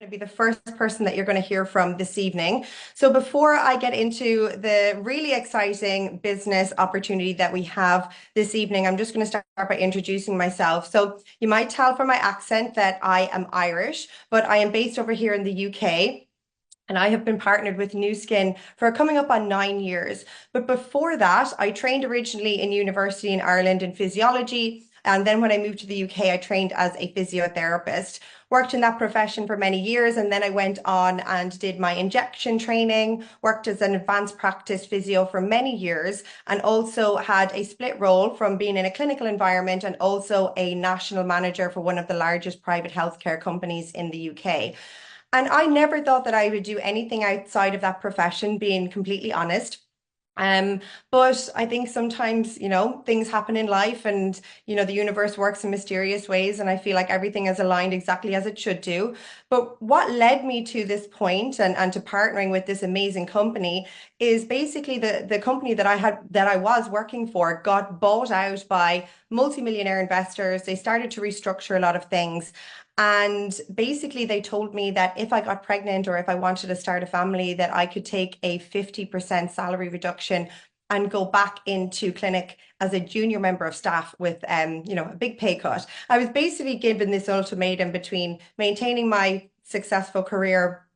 To be the first person that you're going to hear from this evening. So before I get into the really exciting business opportunity that we have this evening, I'm just going to start by introducing myself. So you might tell from my accent that I am Irish, but I am based over here in the UK. And I have been partnered with Nuskin for coming up on 9 years. But before that, I trained originally in university in Ireland in physiology. And then when I moved to the UK, I trained as a physiotherapist, worked in that profession for many years. And then I went on and did my injection training, worked as an advanced practice physio for many years, and also had a split role from being in a clinical environment and also a national manager for one of the largest private healthcare companies in the UK. And I never thought that I would do anything outside of that profession, being completely honest. Um, but I think sometimes, things happen in life and, the universe works in mysterious ways. And I feel like everything is aligned exactly as it should do. But what led me to this point and to partnering with this amazing company is basically the company that I was working for got bought out by multimillionaire investors. They started to restructure a lot of things. And basically, they told me that if I got pregnant or if I wanted to start a family, that I could take a 50% salary reduction and go back into clinic as a junior member of staff with, a big pay cut. I was basically given this ultimatum between maintaining my successful career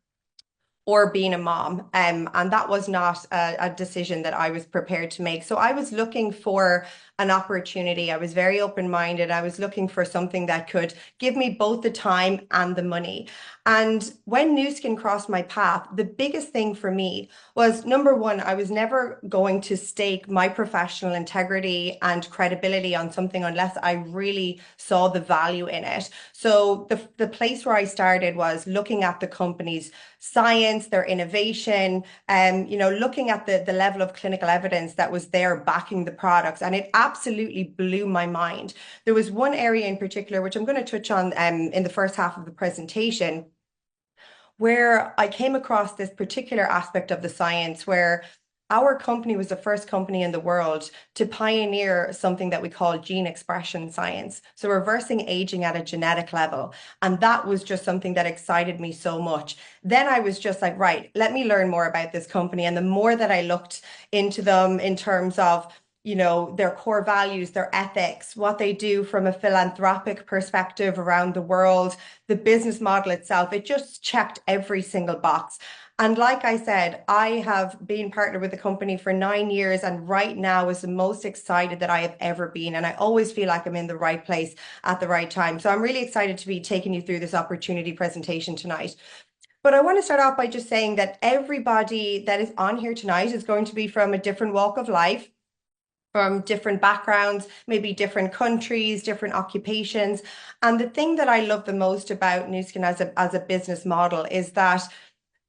or being a mom. And that was not a decision that I was prepared to make. So I was looking for an opportunity. I was very open-minded. I was looking for something that could give me both the time and the money. And when Nuskin crossed my path, the biggest thing for me was number one, I was never going to stake my professional integrity and credibility on something unless I really saw the value in it. So the place where I started was looking at the company's science, their innovation, and looking at the level of clinical evidence that was there backing the products. And it absolutely blew my mind. There was one area in particular, which I'm going to touch on in the first half of the presentation, where I came across this particular aspect of the science where our company was the first company in the world to pioneer something that we call gene expression science. So reversing aging at a genetic level. And that was just something that excited me so much. Then I was just like, right, let me learn more about this company. And the more that I looked into them in terms of their core values, their ethics, what they do from a philanthropic perspective around the world, the business model itself, it just checked every single box. And like I said, I have been partnered with the company for 9 years, and right now is the most excited that I have ever been. And I always feel like I'm in the right place at the right time. So I'm really excited to be taking you through this opportunity presentation tonight. But I want to start off by just saying that everybody that is on here tonight is going to be from a different walk of life, from different backgrounds, maybe different countries, different occupations. And the thing that I love the most about Nuskin as a business model is that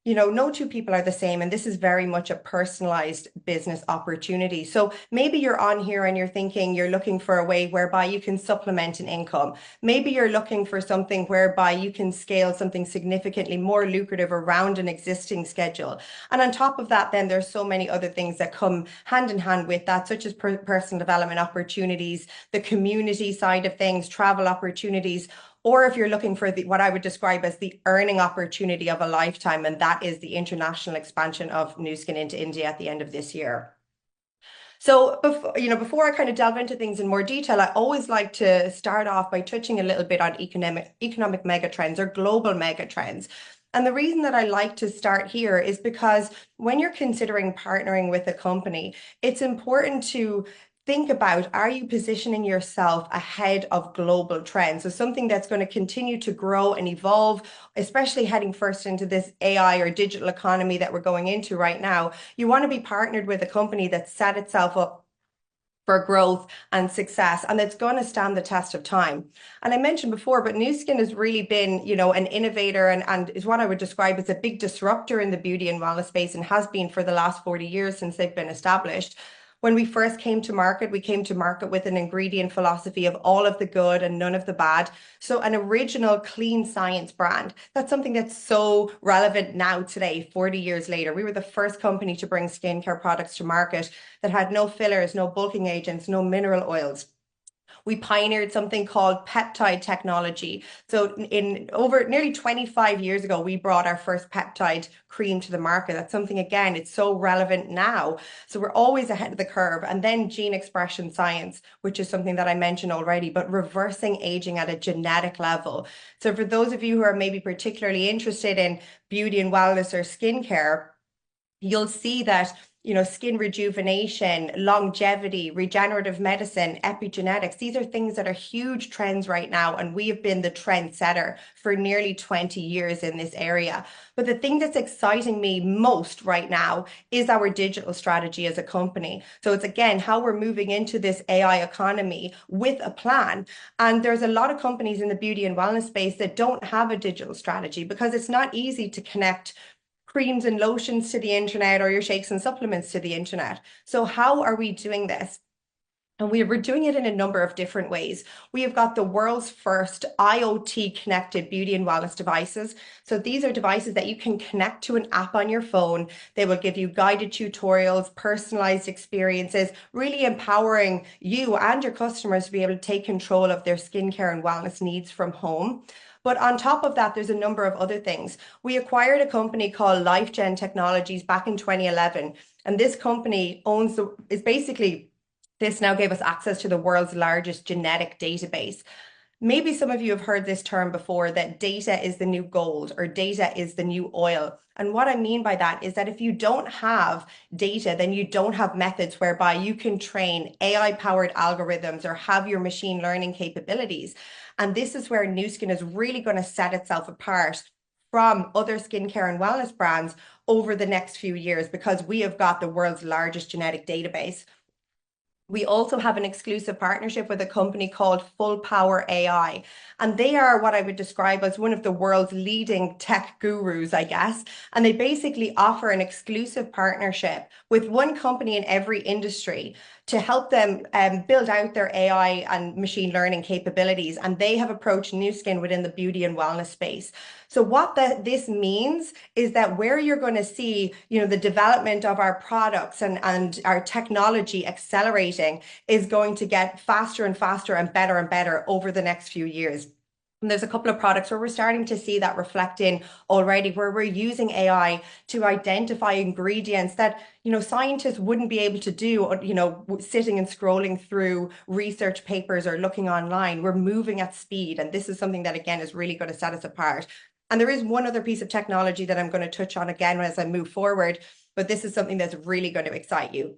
no two people are the same, and this is very much a personalized business opportunity. So maybe you're on here and you're thinking you're looking for a way whereby you can supplement an income. Maybe you're looking for something whereby you can scale something significantly more lucrative around an existing schedule. And on top of that, then there's so many other things that come hand in hand with that, such as personal development opportunities, the community side of things, travel opportunities, or if you're looking for what I would describe as the earning opportunity of a lifetime, and that is the international expansion of Nuskin into India at the end of this year. So before I kind of delve into things in more detail, I always like to start off by touching a little bit on economic megatrends or global megatrends. And the reason that I like to start here is because when you're considering partnering with a company, it's important to think about, are you positioning yourself ahead of global trends? So something that's going to continue to grow and evolve, especially heading first into this AI or digital economy that we're going into right now. You want to be partnered with a company that set itself up for growth and success, and it's going to stand the test of time. And I mentioned before, but Nuskin has really been, an innovator and is what I would describe as a big disruptor in the beauty and wellness space, and has been for the last 40 years since they've been established. When we first came to market, we came to market with an ingredient philosophy of all of the good and none of the bad. So an original clean science brand. That's something that's so relevant now today, 40 years later. We were the first company to bring skincare products to market that had no fillers, no bulking agents, no mineral oils. We pioneered something called peptide technology. So in over nearly 25 years ago, we brought our first peptide cream to the market. That's something, again, it's so relevant now. So we're always ahead of the curve. And then gene expression science, which is something that I mentioned already, but reversing aging at a genetic level. So for those of you who are maybe particularly interested in beauty and wellness or skincare, you'll see that skin rejuvenation, longevity, regenerative medicine, epigenetics, these are things that are huge trends right now, and we have been the trendsetter for nearly 20 years in this area. But the thing that's exciting me most right now is our digital strategy as a company. So it's, again, how we're moving into this AI economy with a plan. And there's a lot of companies in the beauty and wellness space that don't have a digital strategy because it's not easy to connect creams and lotions to the internet or your shakes and supplements to the internet. So how are we doing this? And we're doing it in a number of different ways. We have got the world's first IoT connected beauty and wellness devices. So these are devices that you can connect to an app on your phone. They will give you guided tutorials, personalized experiences, really empowering you and your customers to be able to take control of their skincare and wellness needs from home. But on top of that, there's a number of other things. We acquired a company called LifeGen Technologies back in 2011. And this company is basically, this now gave us access to the world's largest genetic database. Maybe some of you have heard this term before, that data is the new gold or data is the new oil. And what I mean by that is that if you don't have data, then you don't have methods whereby you can train AI-powered algorithms or have your machine learning capabilities. And this is where Nuskin is really going to set itself apart from other skincare and wellness brands over the next few years, because we have got the world's largest genetic database. We also have an exclusive partnership with a company called Full Power AI. And they are what I would describe as one of the world's leading tech gurus, I guess. And they basically offer an exclusive partnership with one company in every industry to help them build out their AI and machine learning capabilities. And they have approached Nuskin within the beauty and wellness space. So what this means is that where you're going to see, the development of our products and our technology accelerating is going to get faster and faster and better over the next few years. And there's a couple of products where we're starting to see that reflecting already, where we're using AI to identify ingredients that, scientists wouldn't be able to do, sitting and scrolling through research papers or looking online. We're moving at speed. And this is something that, again, is really going to set us apart. And there is one other piece of technology that I'm going to touch on again as I move forward, but this is something that's really going to excite you.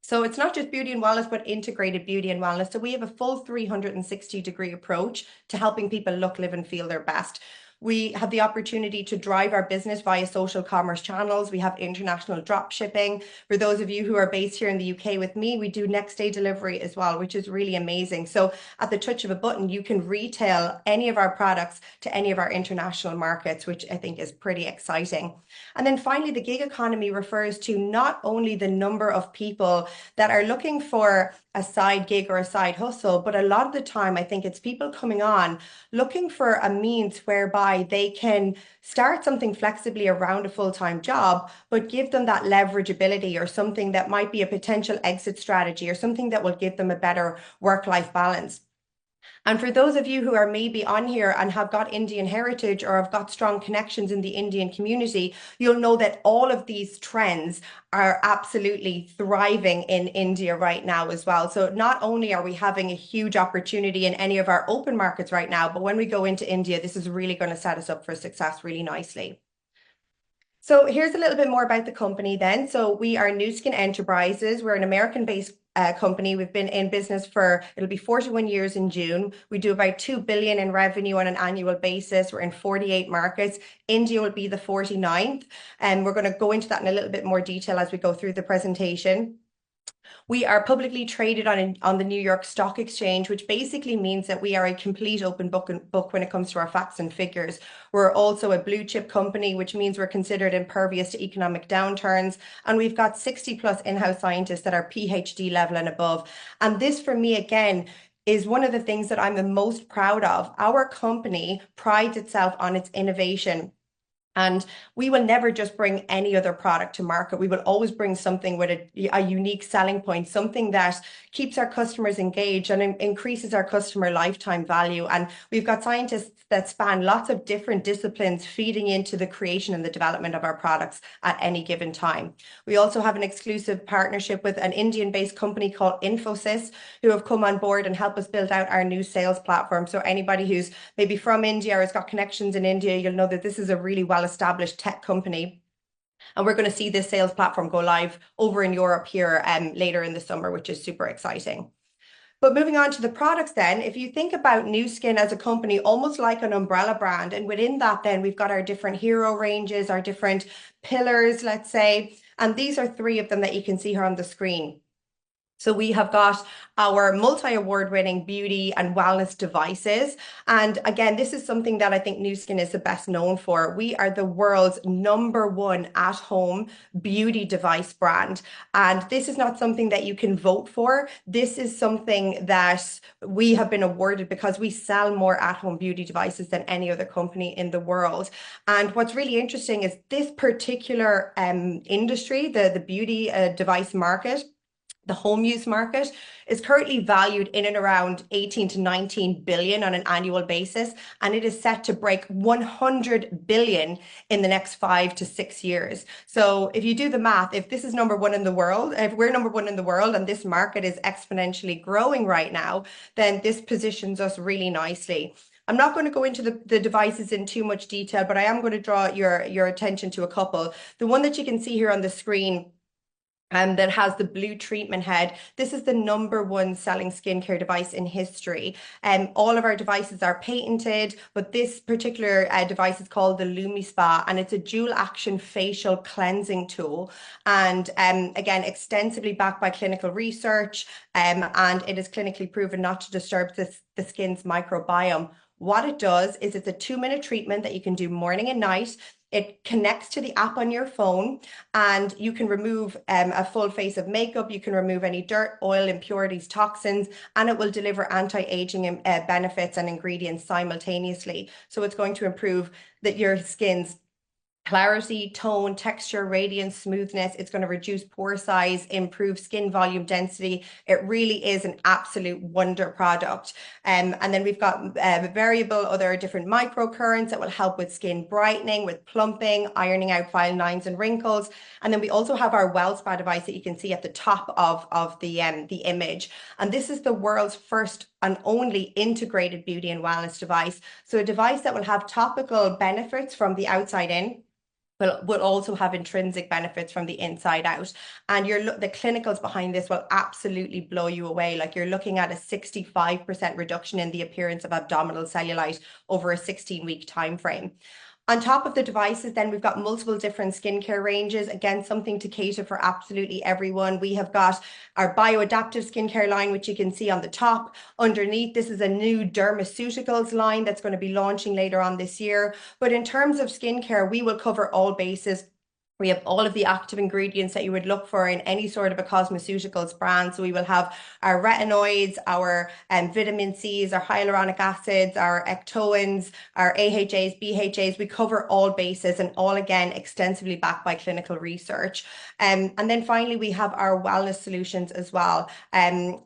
So it's not just beauty and wellness, but integrated beauty and wellness. So we have a full 360-degree approach to helping people look, live, and feel their best. We have the opportunity to drive our business via social commerce channels. We have international drop shipping. For those of you who are based here in the UK with me, we do next day delivery as well, which is really amazing. So at the touch of a button, you can retail any of our products to any of our international markets, which I think is pretty exciting. And then finally, the gig economy refers to not only the number of people that are looking for a side gig or a side hustle, but a lot of the time, I think it's people coming on looking for a means whereby they can start something flexibly around a full-time job, but give them that leverageability or something that might be a potential exit strategy or something that will give them a better work-life balance. And for those of you who are maybe on here and have got Indian heritage or have got strong connections in the Indian community, you'll know that all of these trends are absolutely thriving in India right now as well. So not only are we having a huge opportunity in any of our open markets right now, but when we go into India, this is really going to set us up for success really nicely. So here's a little bit more about the company then. So we are Nuskin Enterprises. We're an American-based company. We've been in business for, it'll be 41 years in June. We do about 2 billion in revenue on an annual basis. We're in 48 markets. India will be the 49th. And we're going to go into that in a little bit more detail as we go through the presentation. We are publicly traded on the New York Stock Exchange, which basically means that we are a complete open book when it comes to our facts and figures. We're also a blue chip company, which means we're considered impervious to economic downturns. And we've got 60 plus in-house scientists that are PhD level and above. And this, for me, again, is one of the things that I'm the most proud of. Our company prides itself on its innovation. And we will never just bring any other product to market. We will always bring something with a unique selling point, something that keeps our customers engaged and increases our customer lifetime value. And we've got scientists that span lots of different disciplines feeding into the creation and the development of our products at any given time. We also have an exclusive partnership with an Indian-based company called Infosys, who have come on board and help us build out our new sales platform. So anybody who's maybe from India or has got connections in India, you'll know that this is a really well-established tech company. And we're going to see this sales platform go live over in Europe here later in the summer, which is super exciting. But moving on to the products then, if you think about Nuskin as a company, almost like an umbrella brand, and within that then we've got our different hero ranges, our different pillars, let's say, and these are three of them that you can see here on the screen. So we have got our multi-award winning beauty and wellness devices. And again, this is something that I think Nuskin is the best known for. We are the world's #1 at-home beauty device brand. And this is not something that you can vote for. This is something that we have been awarded because we sell more at-home beauty devices than any other company in the world. And what's really interesting is this particular industry, the beauty device market, the home use market, is currently valued in and around 18 to 19 billion on an annual basis, and it is set to break 100 billion in the next 5 to 6 years. So if you do the math, if this is #1 in the world, if we're #1 in the world and this market is exponentially growing right now, then this positions us really nicely. I'm not going to go into the devices in too much detail, but I am going to draw your attention to a couple. The one that you can see here on the screen that has the blue treatment head. This is the #1 selling skincare device in history. All of our devices are patented, but this particular device is called the LumiSpa, and it's a dual action facial cleansing tool. And again, extensively backed by clinical research, and it is clinically proven not to disturb the skin's microbiome. What it does is it's a 2-minute treatment that you can do morning and night. It connects to the app on your phone, and you can remove a full face of makeup. You can remove any dirt, oil, impurities, toxins, and it will deliver anti-aging benefits and ingredients simultaneously. So it's going to improve your skin's clarity, tone, texture, radiance, smoothness. It's going to reduce pore size, improve skin volume density. It really is an absolute wonder product. And then we've got variable other different microcurrents that will help with skin brightening, with plumping, ironing out fine lines and wrinkles. And then we also have our WellSpa device that you can see at the top of the image. And this is the world's first and only integrated beauty and wellness device. So a device that will have topical benefits from the outside in, but will also have intrinsic benefits from the inside out. And the clinicals behind this will absolutely blow you away. Like, you're looking at a 65% reduction in the appearance of abdominal cellulite over a 16-week time frame. On top of the devices, then we've got multiple different skincare ranges. Again, something to cater for absolutely everyone. We have got our bioadaptive skincare line, which you can see on the top. Underneath, this is a new dermaceuticals line that's going to be launching later on this year. But in terms of skincare, we will cover all bases. We have all of the active ingredients that you would look for in any sort of a cosmeceuticals brand. So we will have our retinoids, our vitamin C's, our hyaluronic acids, our ectoins, our AHAs, BHAs. We cover all bases, and all, again, extensively backed by clinical research. And then finally, we have our wellness solutions as well.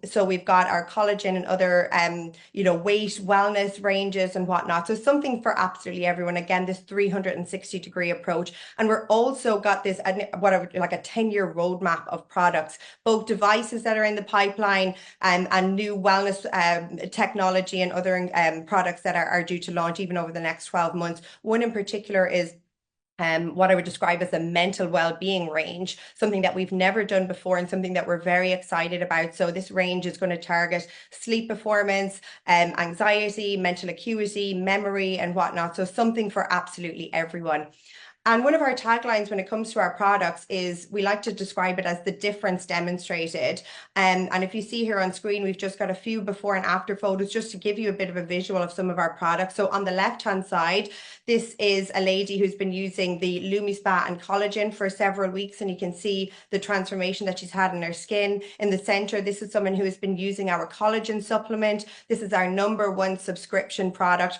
So we've got our collagen and other, weight wellness ranges and whatnot. So something for absolutely everyone. Again, this 360-degree approach. And we're also got this like a 10-year roadmap of products, both devices that are in the pipeline and new wellness technology and other products that are due to launch even over the next 12 months. One in particular is what I would describe as a mental well-being range, something that we've never done before and something that we're very excited about. So this range is going to target sleep performance, anxiety, mental acuity, memory, and whatnot. So something for absolutely everyone. And one of our taglines when it comes to our products is we like to describe it as the difference demonstrated. And if you see here on screen, we've just got a few before and after photos just to give you a bit of a visual of some of our products. So on the left-hand side, this is a lady who's been using the LumiSpa and collagen for several weeks, and you can see the transformation that she's had in her skin. In the center, this is someone who has been using our collagen supplement. This is our #1 subscription product.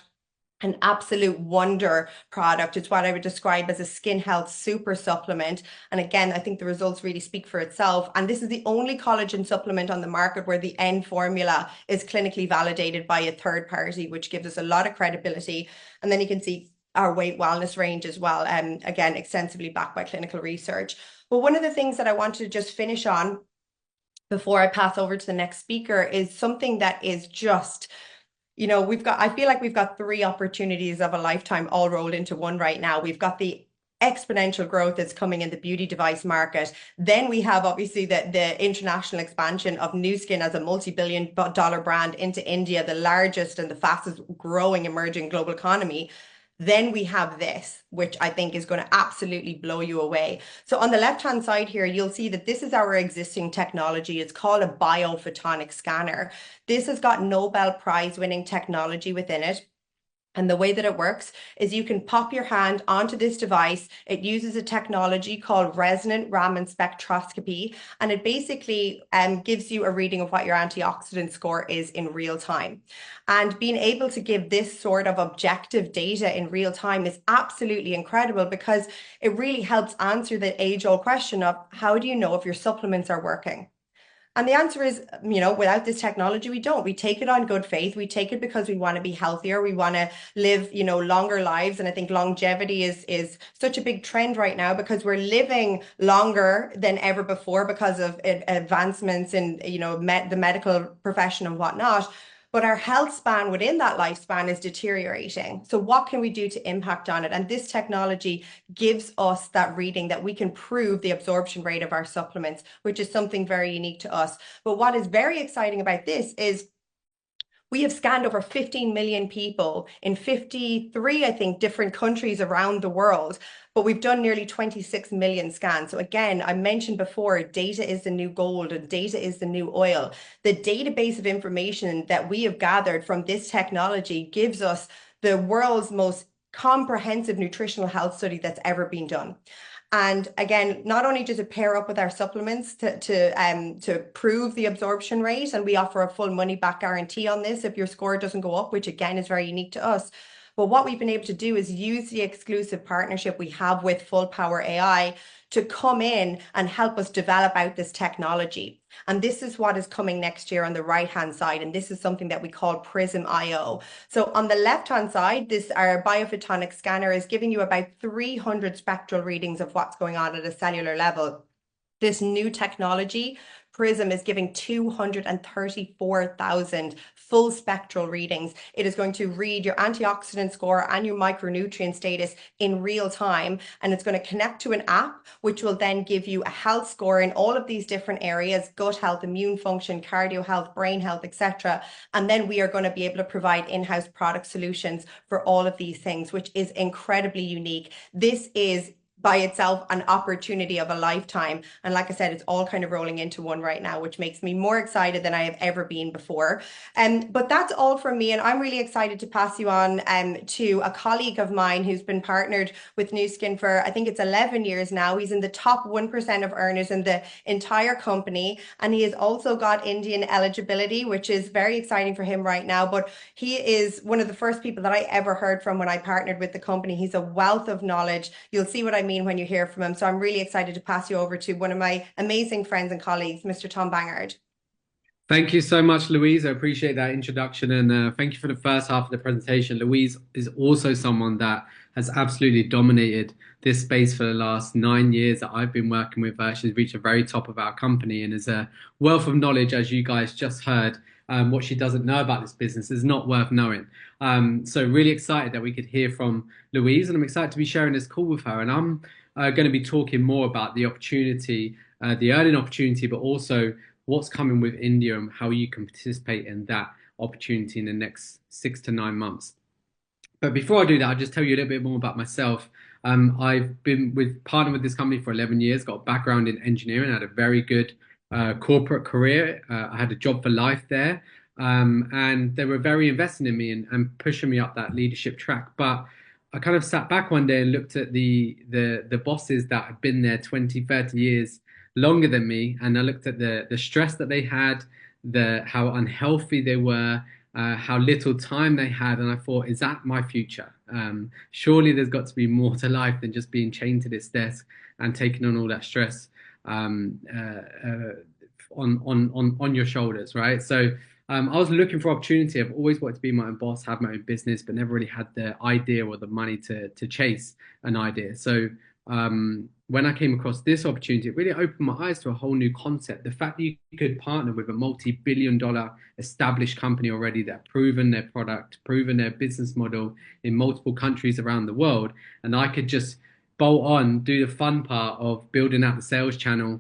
an absolute wonder product. It's what I would describe as a skin health super supplement. And again, I think the results really speak for itself. And this is the only collagen supplement on the market where the end formula is clinically validated by a third party, which gives us a lot of credibility. And then you can see our weight wellness range as well. Again, extensively backed by clinical research. But one of the things that I wanted to just finish on before I pass over to the next speaker is something that is just, I feel like we've got three opportunities of a lifetime all rolled into one right now. We've got the exponential growth that's coming in the beauty device market. Then we have obviously the international expansion of Nuskin as a multi-billion dollar brand into India, the largest and the fastest growing emerging global economy. Then we have this, which I think is going to absolutely blow you away. So on the left-hand side here, you'll see that this is our existing technology. It's called a biophotonic scanner. This has got Nobel Prize winning technology within it. And the way that it works is you can pop your hand onto this device. It uses a technology called resonant Raman spectroscopy, and it basically gives you a reading of what your antioxidant score is in real time. And being able to give this sort of objective data in real time is absolutely incredible because it really helps answer the age-old question of how do you know if your supplements are working? And the answer is, without this technology, we don't. We take it on good faith. We take it because we want to be healthier. We want to live, longer lives. And I think longevity is such a big trend right now because we're living longer than ever before because of advancements in, the medical profession and whatnot. But our health span within that lifespan is deteriorating. So what can we do to impact on it? And this technology gives us that reading that we can prove the absorption rate of our supplements, which is something very unique to us. But what is very exciting about this is we have scanned over 15 million people in 53, I think, different countries around the world, but we've done nearly 26 million scans. So again, I mentioned before, data is the new gold and data is the new oil. The database of information that we have gathered from this technology gives us the world's most comprehensive nutritional health study that's ever been done. And again, not only does it pair up with our supplements to prove the absorption rate, and we offer a full money back guarantee on this if your score doesn't go up, which again is very unique to us. But what we've been able to do is use the exclusive partnership we have with Full Power AI to come in and help us develop out this technology. And this is what is coming next year on the right-hand side. And this is something that we call Prism IO. So on the left-hand side, our biophotonic scanner is giving you about 300 spectral readings of what's going on at a cellular level. This new technology, Prism, is giving 234,000 full spectral readings. It is going to read your antioxidant score and your micronutrient status in real time. And it's going to connect to an app, which will then give you a health score in all of these different areas: gut health, immune function, cardio health, brain health, etc. And then we are going to be able to provide in-house product solutions for all of these things, which is incredibly unique. This is by itself an opportunity of a lifetime. And like I said, it's all kind of rolling into one right now, which makes me more excited than I have ever been before. But that's all from me. And I'm really excited to pass you on to a colleague of mine who's been partnered with Nuskin for, I think it's 11 years now. He's in the top 1% of earners in the entire company. And he has also got Indian eligibility, which is very exciting for him right now. But he is one of the first people that I ever heard from when I partnered with the company. He's a wealth of knowledge. You'll see what I mean when you hear from him. So I'm really excited to pass you over to one of my amazing friends and colleagues, Mr. Tom Bangard. Thank you so much, Louise. I appreciate that introduction and thank you for the first half of the presentation. Louise is also someone that has absolutely dominated this space for the last 9 years that I've been working with her. She's reached the very top of our company and is a wealth of knowledge, as you guys just heard. What she doesn't know about this business is not worth knowing. So really excited that we could hear from Louise, and I'm excited to be sharing this call with her. And I'm going to be talking more about the opportunity, the earning opportunity, but also what's coming with India and how you can participate in that opportunity in the next 6 to 9 months. But before I do that, I'll just tell you a little bit more about myself. I've been partnered with this company for 11 years, got a background in engineering, had a very good corporate career. I had a job for life there. And they were very invested in me and pushing me up that leadership track. But I kind of sat back one day and looked at the bosses that had been there 20, 30 years longer than me. And I looked at the stress that they had, how unhealthy they were, how little time they had, and I thought, is that my future? Surely there's got to be more to life than just being chained to this desk and taking on all that stress um, on your shoulders, right? So I was looking for opportunity. I've always wanted to be my own boss, have my own business, but never really had the idea or the money to chase an idea. So when I came across this opportunity, it really opened my eyes to a whole new concept. The fact that you could partner with a multi-billion-dollar established company already that proven their product, proven their business model in multiple countries around the world, and I could just bolt on, do the fun part of building out the sales channel,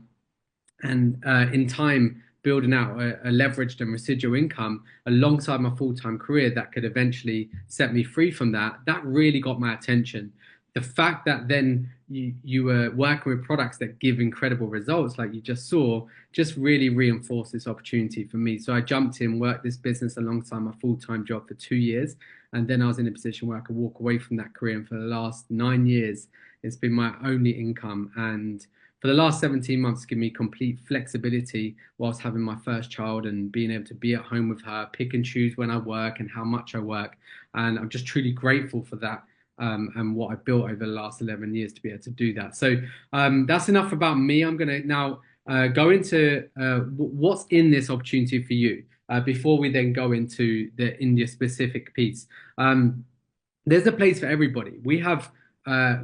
and in time building out a leveraged and residual income alongside my full-time career that could eventually set me free from that really got my attention. The fact that then you were working with products that give incredible results like you just saw just really reinforced this opportunity for me. So I jumped in, worked this business alongside my full-time job for 2 years, and then I was in a position where I could walk away from that career. And for the last 9 years it's been my only income, and for the last 17 months, give me complete flexibility whilst having my first child and being able to be at home with her, pick and choose when I work and how much I work. And I'm just truly grateful for that, and what I built over the last 11 years to be able to do that. So that's enough about me. I'm going to now go into what's in this opportunity for you before we then go into the India specific piece. There's a place for everybody. We have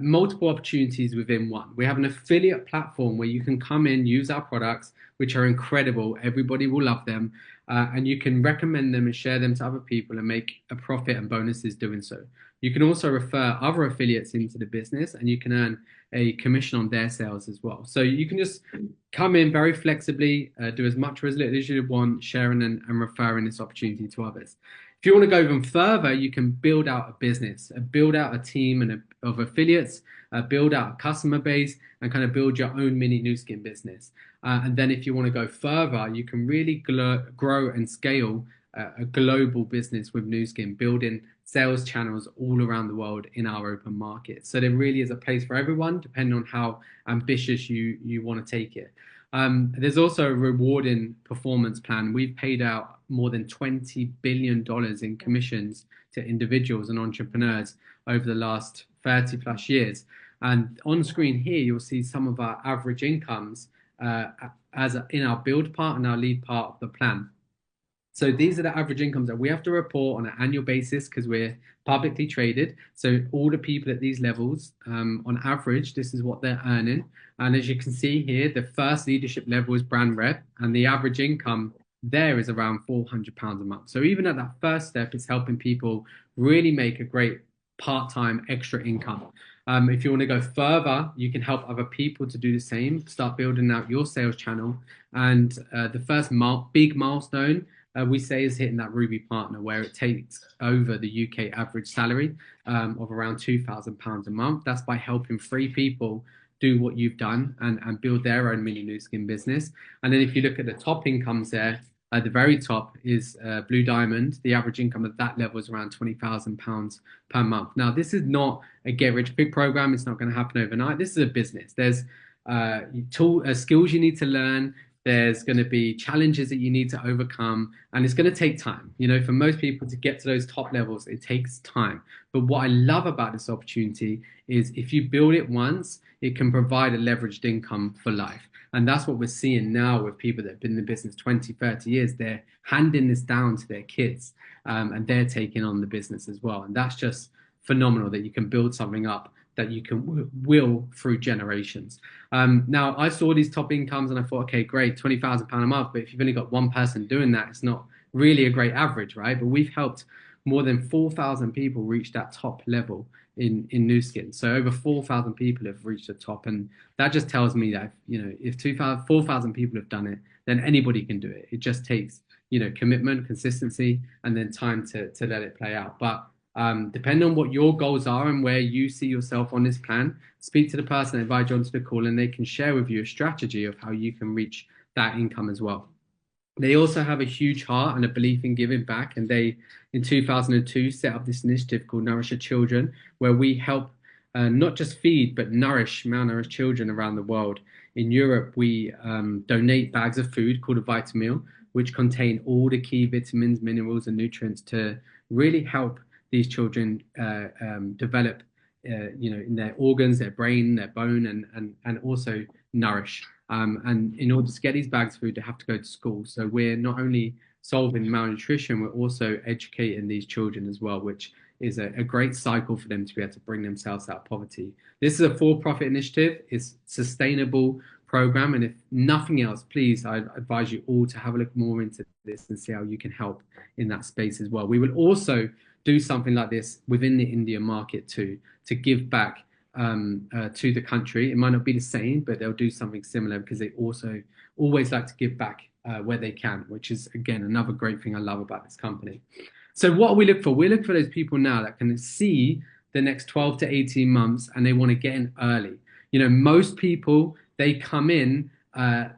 multiple opportunities within one. We have an affiliate platform where you can come in, use our products, which are incredible. Everybody will love them. And you can recommend them and share them to other people and make a profit and bonuses doing so. You can also refer other affiliates into the business and you can earn a commission on their sales as well. So you can just come in very flexibly, do as much or as little as you want, sharing and referring this opportunity to others. If you want to go even further, you can build out a business, build out a team of affiliates, build out a customer base, and kind of build your own mini Nuskin business. And then if you want to go further, you can really grow and scale a global business with Nuskin, building sales channels all around the world in our open market. So there really is a place for everyone, depending on how ambitious you want to take it. There's also a rewarding performance plan. We've paid out more than $20 billion in commissions to individuals and entrepreneurs over the last 30 plus years. And on screen here, you'll see some of our average incomes in our build part and our lead part of the plan. So these are the average incomes that we have to report on an annual basis because we're publicly traded. So all the people at these levels, on average, this is what they're earning. And as you can see here, the first leadership level is brand rep, and the average income there is around £400 a month. So even at that first step, it's helping people really make a great part-time extra income. If you want to go further, you can help other people to do the same, start building out your sales channel. And the first big milestone we say is hitting that Ruby partner where it takes over the UK average salary of around £2,000 a month. That's by helping 3 people do what you've done and build their own mini Nuskin business. And then if you look at the top incomes there, at the very top is Blue Diamond. The average income at that level is around £20,000 per month. Now, this is not a get rich quick program. It's not going to happen overnight. This is a business. There's skills you need to learn. There's going to be challenges that you need to overcome, and it's going to take time. You know, for most people to get to those top levels, it takes time. But what I love about this opportunity is if you build it once, it can provide a leveraged income for life. And that's what we're seeing now with people that have been in the business 20, 30 years. They're handing this down to their kids, and they're taking on the business as well. And that's just phenomenal that you can build something up that you can will through generations. Now, I saw these top incomes and I thought, okay, great, £20,000 a month. But if you've only got one person doing that, it's not really a great average, right? But we've helped more than 4,000 people reach that top level in Nuskin. So over 4,000 people have reached the top. And that just tells me that, you know, if 4,000 people have done it, then anybody can do it. It just takes, you know, commitment, consistency, and then time to let it play out. But depending on what your goals are and where you see yourself on this plan, speak to the person that invited you onto the call and they can share with you a strategy of how you can reach that income as well. They also have a huge heart and a belief in giving back. And they, in 2002, set up this initiative called Nourish Your Children, where we help not just feed, but nourish malnourished children around the world. In Europe, we donate bags of food called a Vitameal which contain all the key vitamins, minerals, and nutrients to really help these children develop, in their organs, their brain, their bone, and also nourish. And in order to get these bags of food, they have to go to school. So we're not only solving malnutrition, we're also educating these children as well, which is a great cycle for them to be able to bring themselves out of poverty. This is a for-profit initiative. It's sustainable program. And if nothing else, please, I advise you all to have a look more into this and see how you can help in that space as well. We will also do something like this within the India market too, to give back to the country. It might not be the same, but they'll do something similar because they also always like to give back where they can, which is, again, another great thing I love about this company. So what we look for? We look for those people now that can see the next 12 to 18 months and they want to get in early. Most people, they come in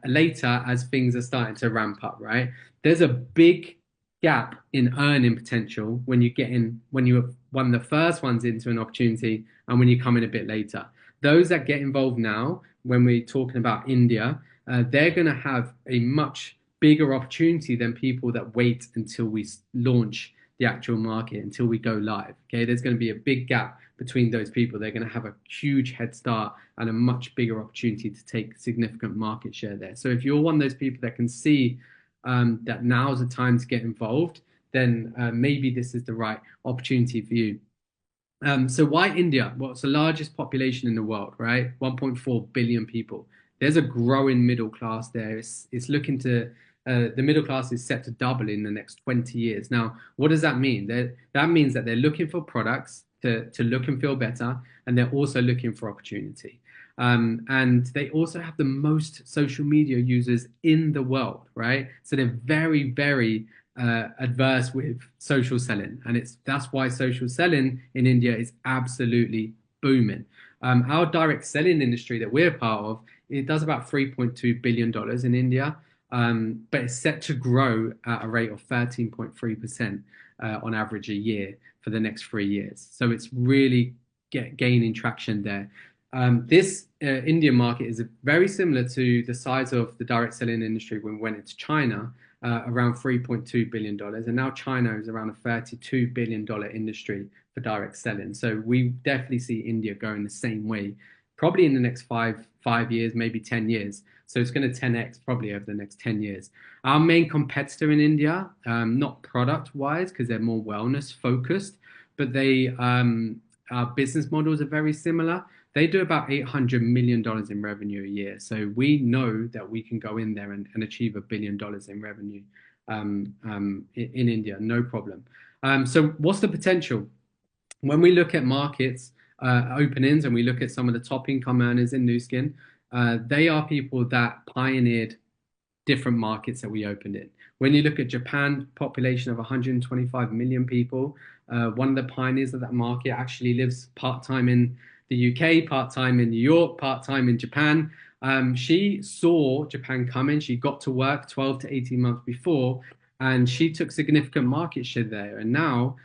later as things are starting to ramp up, right? There's a big gap in earning potential when you get in, when you're one of the first ones into an opportunity and when you come in a bit later. Those that get involved now, when we're talking about India, they're going to have a much bigger opportunity than people that wait until we launch the actual market, until we go live. Okay, there's going to be a big gap between those people. They're going to have a huge head start and a much bigger opportunity to take significant market share there. So if you're one of those people that can see that now's the time to get involved, then maybe this is the right opportunity for you. So why India? Well, it's the largest population in the world, right? 1.4 billion people. There's a growing middle class there. It's looking to the middle class is set to double in the next 20 years. Now, what does that mean? That means that they're looking for products to look and feel better, and they're also looking for opportunity. And they also have the most social media users in the world, right? So they're very, very adverse with social selling, and that's why social selling in India is absolutely booming. Our direct selling industry that we're part of, it does about $3.2 billion in India, but it's set to grow at a rate of 13.3% on average a year for the next 3 years. So it's really gaining traction there. This Indian market is very similar to the size of the direct selling industry when we went into China, around $3.2 billion. And now China is around a $32 billion industry for direct selling. So we definitely see India going the same way, probably in the next five years, maybe 10 years. So it's going to 10x probably over the next 10 years. Our main competitor in India, not product wise, because they're more wellness focused, but our business models are very similar. They do about $800 million in revenue a year. So we know that we can go in there and achieve $1 billion in revenue in India, no problem. So what's the potential? When we look at markets openings and we look at some of the top income earners in Nuskin, they are people that pioneered different markets that we opened in. When you look at Japan, population of 125 million people, one of the pioneers of that market actually lives part-time in the UK, part-time in New York, part-time in Japan. She saw Japan coming. She got to work 12 to 18 months before, and she took significant market share there. And now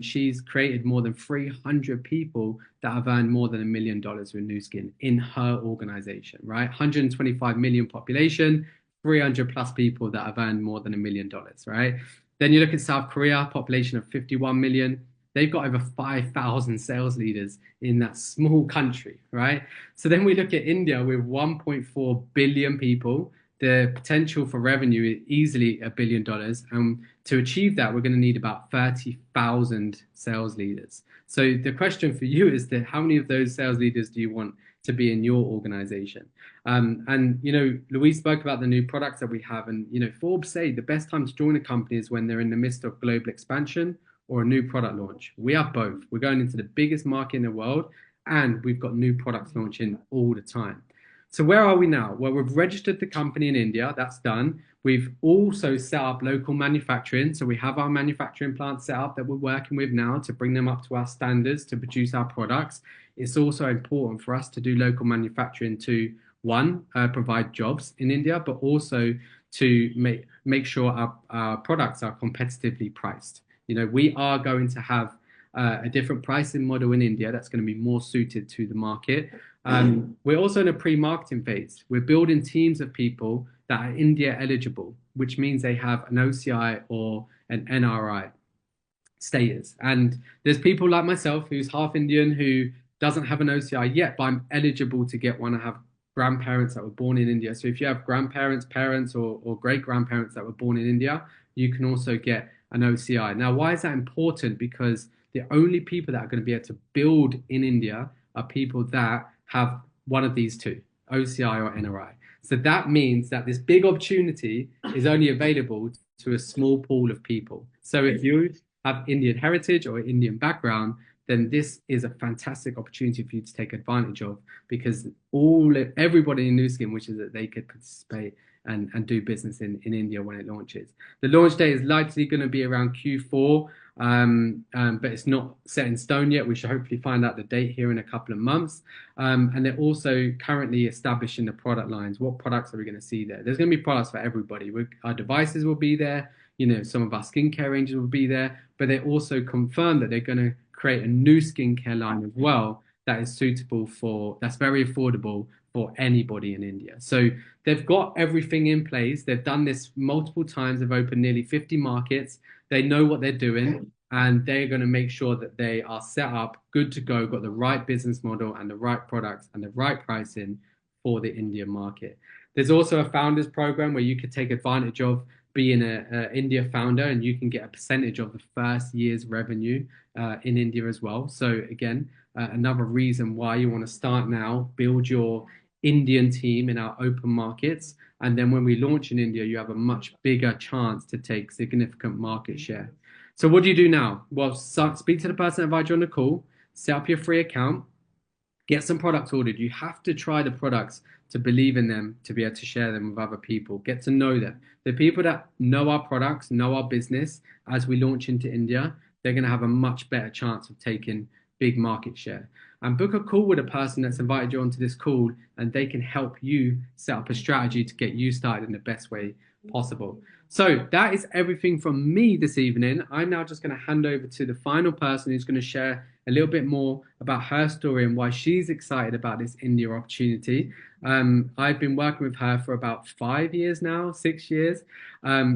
she's created more than 300 people that have earned more than $1 million with Nuskin in her organization, right? 125 million population, 300 plus people that have earned more than $1 million, right? Then you look at South Korea, population of 51 million. They've got over 5,000 sales leaders in that small country, right? So then we look at India with 1.4 billion people. The potential for revenue is easily $1 billion. And to achieve that, we're going to need about 30,000 sales leaders. So the question for you is that how many of those sales leaders do you want to be in your organization? And, Louise spoke about the new products that we have. And, Forbes say the best time to join a company is when they're in the midst of global expansion or a new product launch. We have both. We're going into the biggest market in the world, and we've got new products launching all the time. So where are we now? Well, we've registered the company in India. That's done. We've also set up local manufacturing. So we have our manufacturing plant set up that we're working with now to bring them up to our standards to produce our products. It's also important for us to do local manufacturing to, one, provide jobs in India, but also to make sure our products are competitively priced. We are going to have a different pricing model in India that's going to be more suited to the market. We're also in a pre-marketing phase. We're building teams of people that are India eligible. which means they have an OCI or an NRI status. And there's people like myself who's half Indian who doesn't have an OCI yet, but I'm eligible to get one. I have grandparents that were born in India. So if you have grandparents, parents, or great grandparents that were born in India, you can also get an OCI. Now, why is that important? Because the only people that are going to be able to build in India are people that have one of these two, OCI or NRI. So that means that this big opportunity is only available to a small pool of people. So if you have Indian heritage or Indian background, then this is a fantastic opportunity for you to take advantage of, because everybody in Nuskin wishes that they could participate and do business in India when it launches. The launch date is likely going to be around Q4, but it's not set in stone yet. We should hopefully find out the date here in a couple of months. And they're also currently establishing the product lines. What products are we going to see there? There's going to be products for everybody. Our devices will be there. You know, some of our skincare ranges will be there, but they also confirmed that they're going to create a new skincare line as well that is suitable that's very affordable for anybody in India. So they've got everything in place. They've done this multiple times. They've opened nearly 50 markets. They know what they're doing, and they're going to make sure that they are set up, good to go, got the right business model and the right products and the right pricing for the Indian market. There's also a founders program where you could take advantage of being an India founder, and you can get a percentage of the first year's revenue in India as well. So again, another reason why you want to start now, build your Indian team in our open markets. And then when we launch in India, you have a much bigger chance to take significant market share. So what do you do now? Well, speak to the person that invited you on the call, set up your free account, get some products ordered. You have to try the products to believe in them, to be able to share them with other people, get to know them. The people that know our products, know our business as we launch into India, they're going to have a much better chance of taking big market share. And book a call with a person that's invited you onto this call, and they can help you set up a strategy to get you started in the best way possible. So that is everything from me this evening. I'm now just going to hand over to the final person who's going to share a little bit more about her story and why she's excited about this India opportunity. I've been working with her for about 5 years now, 6 years.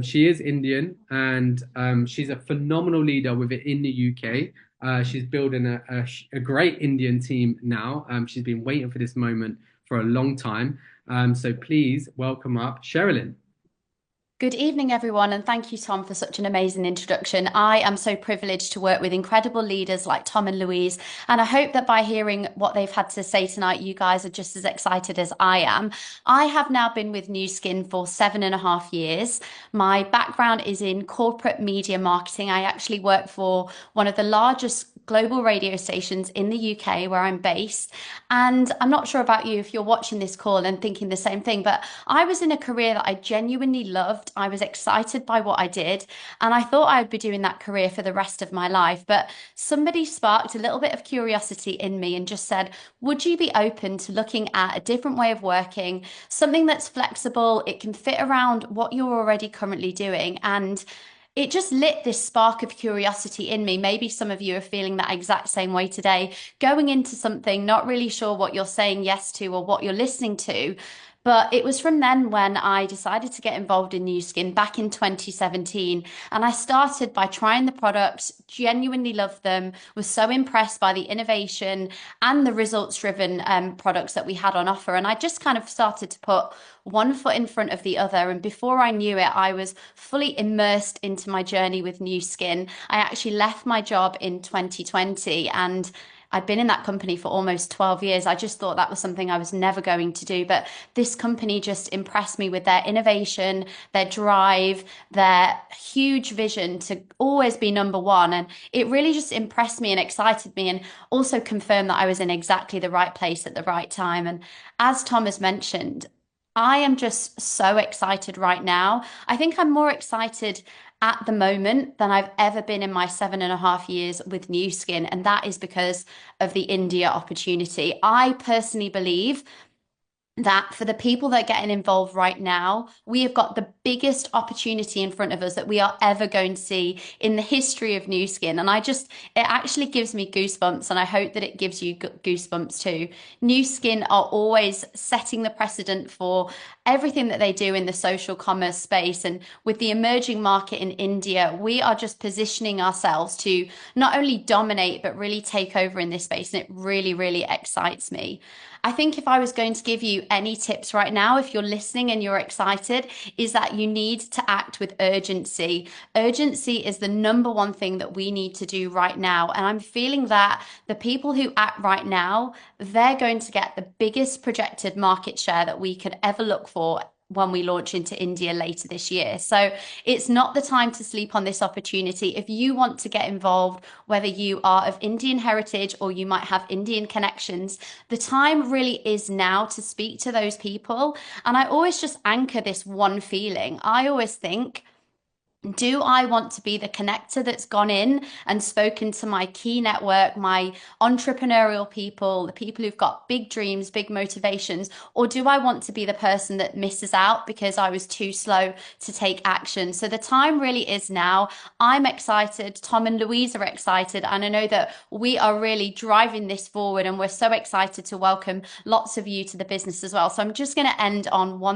She is Indian, and she's a phenomenal leader with it in the UK. She's building a great Indian team now. She's been waiting for this moment for a long time. So please welcome up Sherilyn. Good evening, everyone, and thank you, Tom, for such an amazing introduction. I am so privileged to work with incredible leaders like Tom and Louise, and I hope that by hearing what they've had to say tonight, you guys are just as excited as I am. I have now been with Nuskin for 7.5 years. My background is in corporate media marketing. I actually work for one of the largest global radio stations in the UK where I'm based. And I'm not sure about you if you're watching this call and thinking the same thing, but I was in a career that I genuinely loved. I was excited by what I did, and I thought I'd be doing that career for the rest of my life. But somebody sparked a little bit of curiosity in me and just said, would you be open to looking at a different way of working, something that's flexible, it can fit around what you're already currently doing? And it just lit this spark of curiosity in me. Maybe some of you are feeling that exact same way today, going into something, not really sure what you're saying yes to or what you're listening to. But it was from then when I decided to get involved in Nuskin back in 2017. And I started by trying the products, genuinely loved them, was so impressed by the innovation and the results-driven products that we had on offer. And I just kind of started to put one foot in front of the other. And before I knew it, I was fully immersed into my journey with Nuskin. I actually left my job in 2020, and I'd been in that company for almost 12 years. I just thought that was something I was never going to do. But this company just impressed me with their innovation, their drive, their huge vision to always be number one. And it really just impressed me and excited me, and also confirmed that I was in exactly the right place at the right time. And as Thomas mentioned, I am just so excited right now. I think I'm more excited at the moment than I've ever been in my 7.5 years with Nuskin, and that is because of the India opportunity. I personally believe that for the people that are getting involved right now, we have got the biggest opportunity in front of us that we are ever going to see in the history of Nuskin. And it actually gives me goosebumps, and I hope that it gives you goosebumps too. Nuskin are always setting the precedent for everything that they do in the social commerce space. And with the emerging market in India, we are just positioning ourselves to not only dominate, but really take over in this space. And it really, really excites me. I think if I was going to give you any tips right now, if you're listening and you're excited, is that you need to act with urgency. Urgency is the number one thing that we need to do right now. And I'm feeling that the people who act right now, they're going to get the biggest projected market share that we could ever look for when we launch into India later this year. So it's not the time to sleep on this opportunity. If you want to get involved, whether you are of Indian heritage or you might have Indian connections, the time really is now to speak to those people. And I always just anchor this one feeling. I always think, do I want to be the connector that's gone in and spoken to my key network, my entrepreneurial people, the people who've got big dreams, big motivations, or do I want to be the person that misses out because I was too slow to take action? So the time really is now. I'm excited. Tom and Louise are excited. And I know that we are really driving this forward, and we're so excited to welcome lots of you to the business as well. So I'm just going to end on one